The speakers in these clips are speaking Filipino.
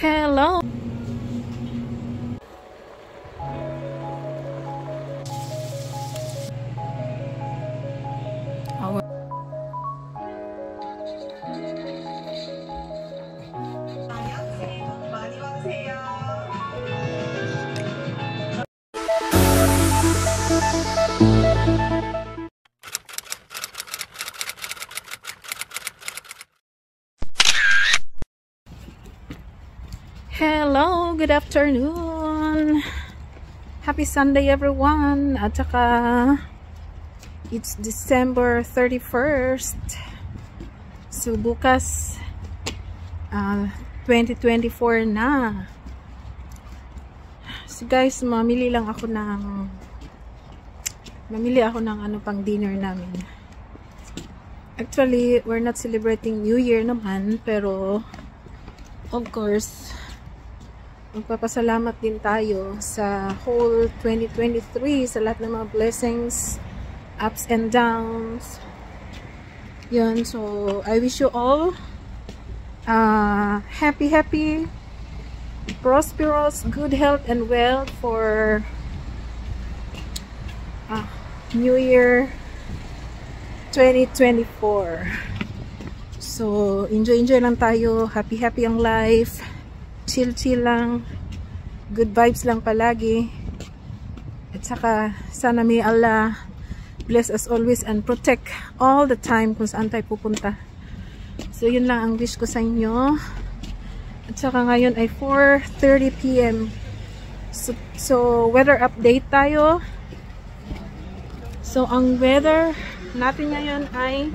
Hello. Hello, good afternoon. Happy Sunday everyone. At saka it's December 31st. So bukas 2024 na. So guys, mamili ako ng ano pang dinner namin. Actually, we're not celebrating New Year naman, pero of course magpapasalamat din tayo sa whole 2023, sa lahat ng mga blessings, ups and downs. Yun, so I wish you all happy, prosperous, good health and wealth for New Year 2024. So enjoy lang tayo, happy ang life, chill lang, good vibes lang palagi. At saka sana may Allah bless us always and protect all the time kung saan tayo pupunta. So yun lang ang wish ko sa inyo. At saka ngayon ay 4:30 PM. So weather update tayo. So ang weather natin ngayon ay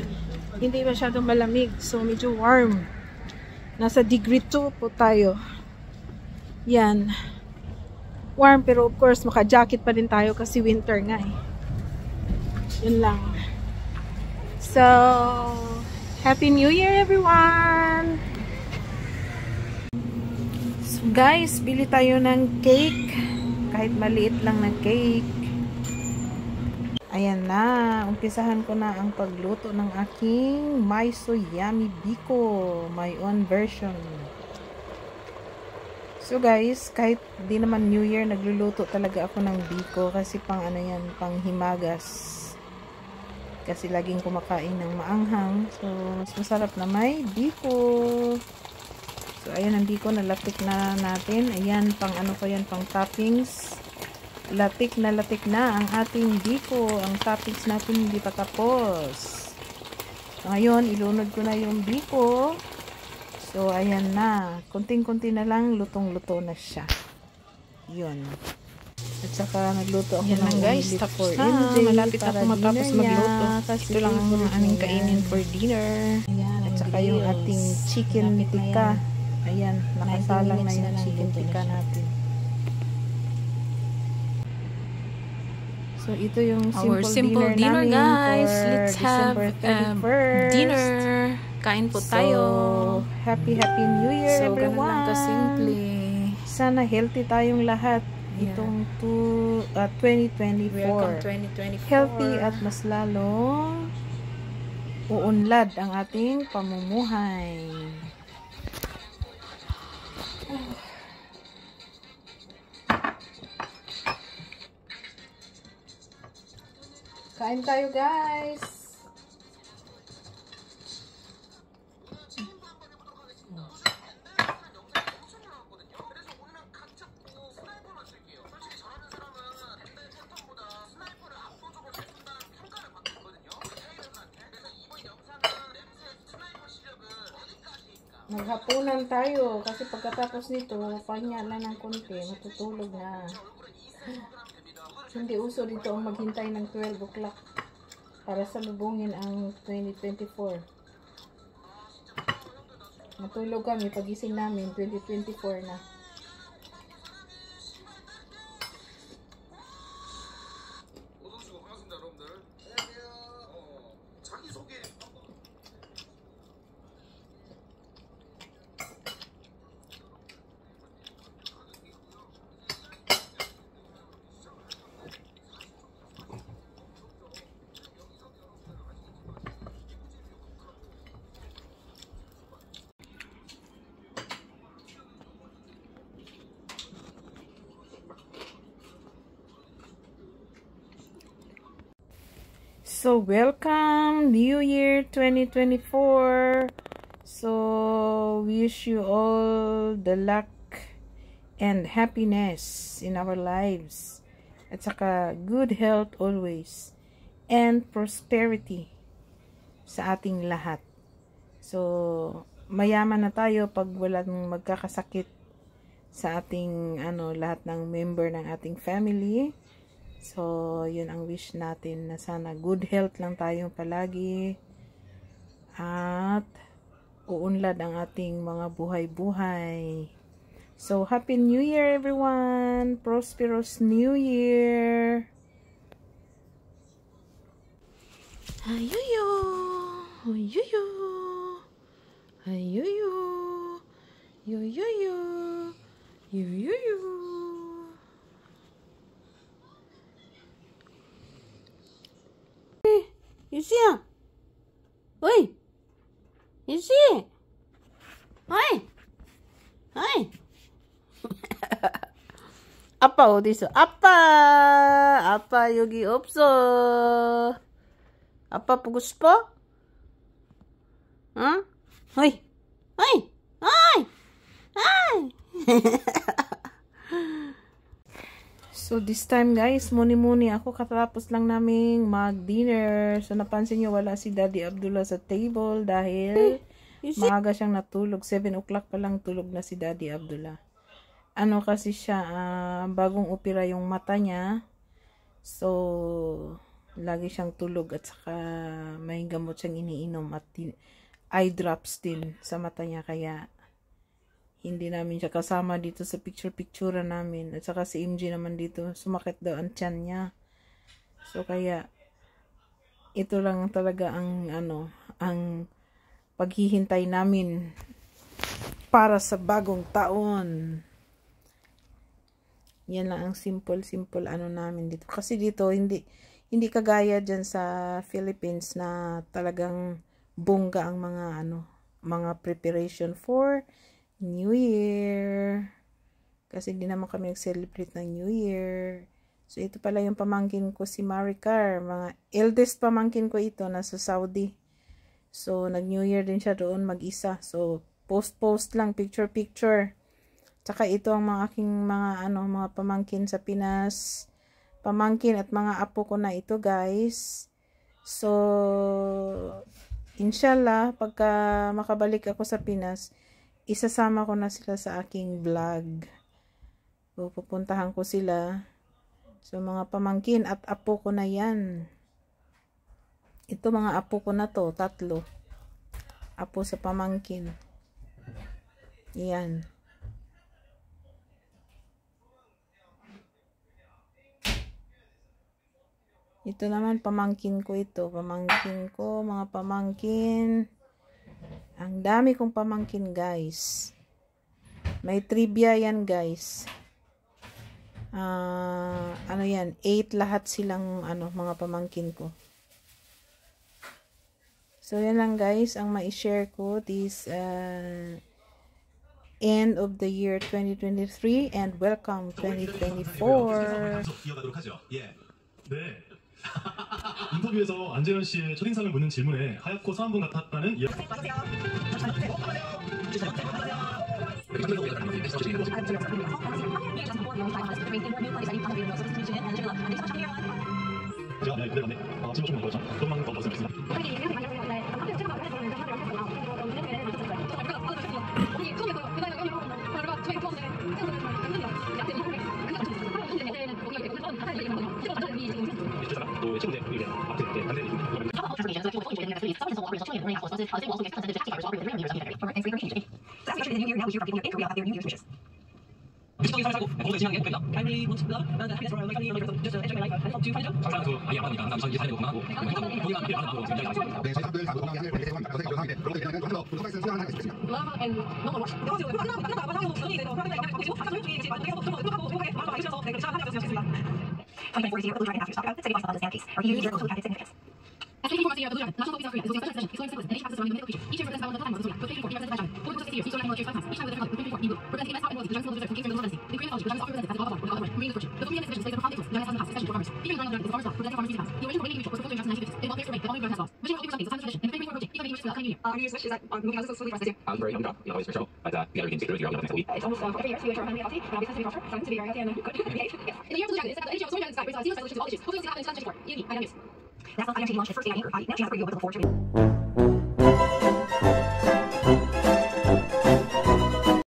hindi masyadong malamig, so medyo warm. Nasa degree 2 po tayo. Yan. Warm, pero of course maka-jacket pa din tayo kasi winter nga eh. Yun lang. So, Happy New Year everyone! So guys, bili tayo ng cake. Kahit maliit lang na cake. Ayan na. Umpisahan ko na ang pagluto ng aking My So Yummy Biko. My own version. So guys, kahit di naman New Year, nagluluto talaga ako ng biko kasi pang ano yan, pang himagas. Kasi laging kumakain ng maanghang. So, mas masarap na may biko. So, ayan ang biko, nalatik na natin. Ayan, pang ano ko yan, pang toppings. Latik na ang ating biko. Ang toppings natin hindi pa tapos. So, ngayon, ilunod ko na yung biko. So, ayan na. Kunting-kunti na lang, lutong-luto na siya. Yun. At saka, nagluto ako ng guys. Tapos na. Malapit ako matapos magluto. Ito lang ang aming kainin for dinner. Ayan. At saka yung ating chicken tikka. Ayan. Nakasalang na yung chicken tikka natin. So, ito yung simple dinner guys. Let's have dinner. Kain po tayo. Happy New Year everyone. Ganun lang kasimple. Sana healthy tayong lahat itong 2024. Healthy at mas lalong uunlad ang ating pamumuhay. Kain tayo guys. Maghapunan tayo kasi pagkatapos nito, pahinga lang ng konti, matutulog na. Hindi uso dito ang maghintay ng 12 o'clock para salubungin ang 2024. Matulog kami, pagising namin, 2024 na. So, welcome New Year 2024. So, wish you all the luck and happiness in our lives. At saka good health always. And prosperity sa ating lahat. So, mayaman na tayo pag walang magkakasakit sa ating lahat ng member ng ating family. So, yun ang wish natin, na sana good health lang tayo palagi at uunlad ang ating mga buhay-buhay. So, Happy New Year everyone! Prosperous New Year! Ayuyo! Ayuyo! Ayuyo! Yoyoyo! Yoyoyo! 유지야! 어이! 유지! 어이! 어이! 아빠 어디있어? 아빠 여기 없어. 아빠 보고 싶어? 응? 어이! 어이! 어이! 어이! So, this time guys, muni-muni ako, katapos lang naming mag-dinner. So, napansin nyo, wala si Daddy Abdullah sa table dahil maaga siyang natulog. 7 o'clock pa lang tulog na si Daddy Abdullah. Kasi siya, bagong opera yung mata niya. So, lagi siyang tulog at saka may gamot siyang iniinom at eye drops din sa mata niya. Kaya, hindi namin siya kasama dito sa picture-picture namin. At saka si MJ naman dito, sumakit daw ang tiyan niya. So, kaya, ito lang talaga ang, ang paghihintay namin para sa bagong taon. Yan lang ang simple namin dito. Kasi dito, hindi kagaya dyan sa Philippines na talagang bongga ang mga preparation for New Year. Kasi hindi naman kami nag-celebrate ng New Year. So, ito pala yung pamangkin ko si Maricar. Mga eldest pamangkin ko ito, nasa Saudi. So, nag-New Year din siya doon mag-isa. So, post lang, picture. Tsaka ito ang mga aking mga pamangkin sa Pinas. Pamangkin at mga apo ko na ito, guys. So, inshallah, pagka makabalik ako sa Pinas, isasama ko na sila sa aking vlog. So, pupuntahan ko sila. So, mga pamangkin at apo ko na yan. Ito mga apo ko na to, 3. Apo sa pamangkin. Yan. Ito naman pamangkin ko ito. Pamangkin ko, mga pamangkin. Ang dami kong pamangkin, guys. May trivia yan, guys. Yan? 8 lahat silang, mga pamangkin ko. So, yan lang, guys, ang ma-share ko this, end of the year 2023 and welcome 2024. 인터뷰에서 안재현 씨의 첫인상을 묻는 질문에 하얗고 서한 분 같았다는 미식적인 삶을 살고 건강하게 지내는 게 목표입니다. I really want love and happiness for my family and just enjoy my life and hope to find a job. 항상 그 아이 아빠니까 난 이상하게 살려고 건강하고 건강한 일을 안 하고 굉장히 나중에 네, 저희 사람들 다 건강하게 하길 바라기 때문에 생각을 하는데 그런 것에 대한 좀더 분석할 수 하나 있습니다. Love and no more watch. 그래가지고 그거 끝나고 마지막으로 정리 되고 그런 게 보시고 아까 조용히 이제 많이 계속 좀 행복하고 행복하게 많은 많이 주셔서 제가 하나 주셨습니다. 2024 is the year of the Blue Dragon after Stock. City Boston above the staircase. Or you use your cultural significance. As the for the year of the Blue Dragon, National Focus of Korea is also special session. It's going to and each passes surrounding the medical creature. Each year represents the time of the Korea. But 2024 represents the fashion. 44 years, each solar animal appears 5 times. Each time with a different color. 2024 in blue. Representing immense power and wealth, the giants of the desert, from kings to the dynasty. The Korean mythology, the dragons often represented as the god of war, or the god of war, bringing good fortune. The Korean exhibition plays a profound influence. The giants of the past, especially for farmers. Even during the Blue Dragon, the farmers' visitors. The original remaining creature was proposed in the 1950s. It New Year's wish is that moving houses slowly for us this year. Very young job, you know, always for show, but yeah, we can take through your next week. It's almost every year to ensure I'm healthy, and I'll be tested to be culture, so I'm to be very healthy and good. Yes. In the year of the dragon, it's that the energy of storm dragon sky brings us seasonal resolutions to all issues. Hopefully we'll see that happen in 2024. Uni, I know news. That's what IRT launched its first AI anchor body. Now she has a radio with look forward to.